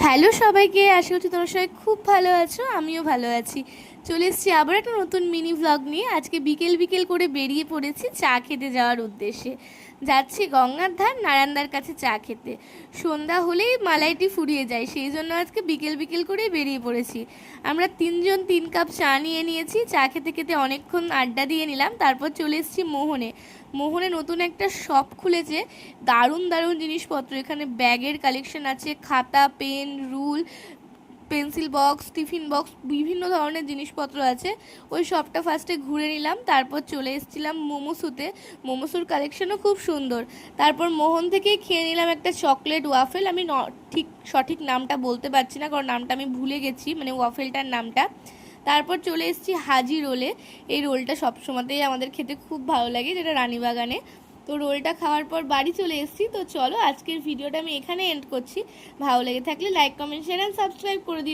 Hello সবাইকে, আশা করছি তোমরা সবাই খুব ভালো আছো। আমিও ভালো আছি। চলে এসেছি আবার একটা নতুন মিনি ভ্লগ নিয়ে। আজকে বিকেল বিকেল করে বেরিয়ে পড়েছি চা খেতে যাওয়ার উদ্দেশ্যে। যাচ্ছি গঙ্গার ধার নারায়ণদার কাছে চা খেতে। সন্ধ্যা হলেই মালাইটি ফুরিয়ে যায়, সেই জন্য আজকে বিকেল বিকেল করেই বেরিয়ে পড়েছি। আমরা তিনজন 3 কাপ চা নিয়ে নিয়েছি। চা খেতে খেতে অনেকক্ষণ আড্ডা দিয়ে নিলাম, তারপর চলে এসেছি মোহনে। মোহনে নতুন একটা শপ খুলেছে, দারুণ দারুণ জিনিসপত্র। এখানে ব্যাগের কালেকশন আছে, খাতা, pen, rule, pencil box, tiffin box, বিভিন্ন ধরনের জিনিসপত্র আছে। ওই শপটা ফার্স্টে ঘুরে নিলাম, তারপর চলে এসেছিলাম মোমোসুতে। মোমোসুর কালেকশনও খুব সুন্দর। তারপর মোহন থেকেই খেয়ে নিলাম একটা চকলেট ওয়াফেল। আমি ঠিক সঠিক নামটা বলতে পারছি না, কারণ নামটা আমি ভুলে গেছি, মানে ওয়াফেলটার নামটা। তারপর চলে এসেছি হাজি রোলে। এই রোলটা সবসময়তেই আমাদের খেতে খুব ভালো লাগে, যেটা রানীবাগানে। তো রোলটা খাওয়ার পর বাড়ি চলে এসেছি। তো চলো আজকের ভিডিওটা আমি এখানে এন্ড করছি। ভালো লেগে থাকলে like, comment, share and subscribe করে দিও।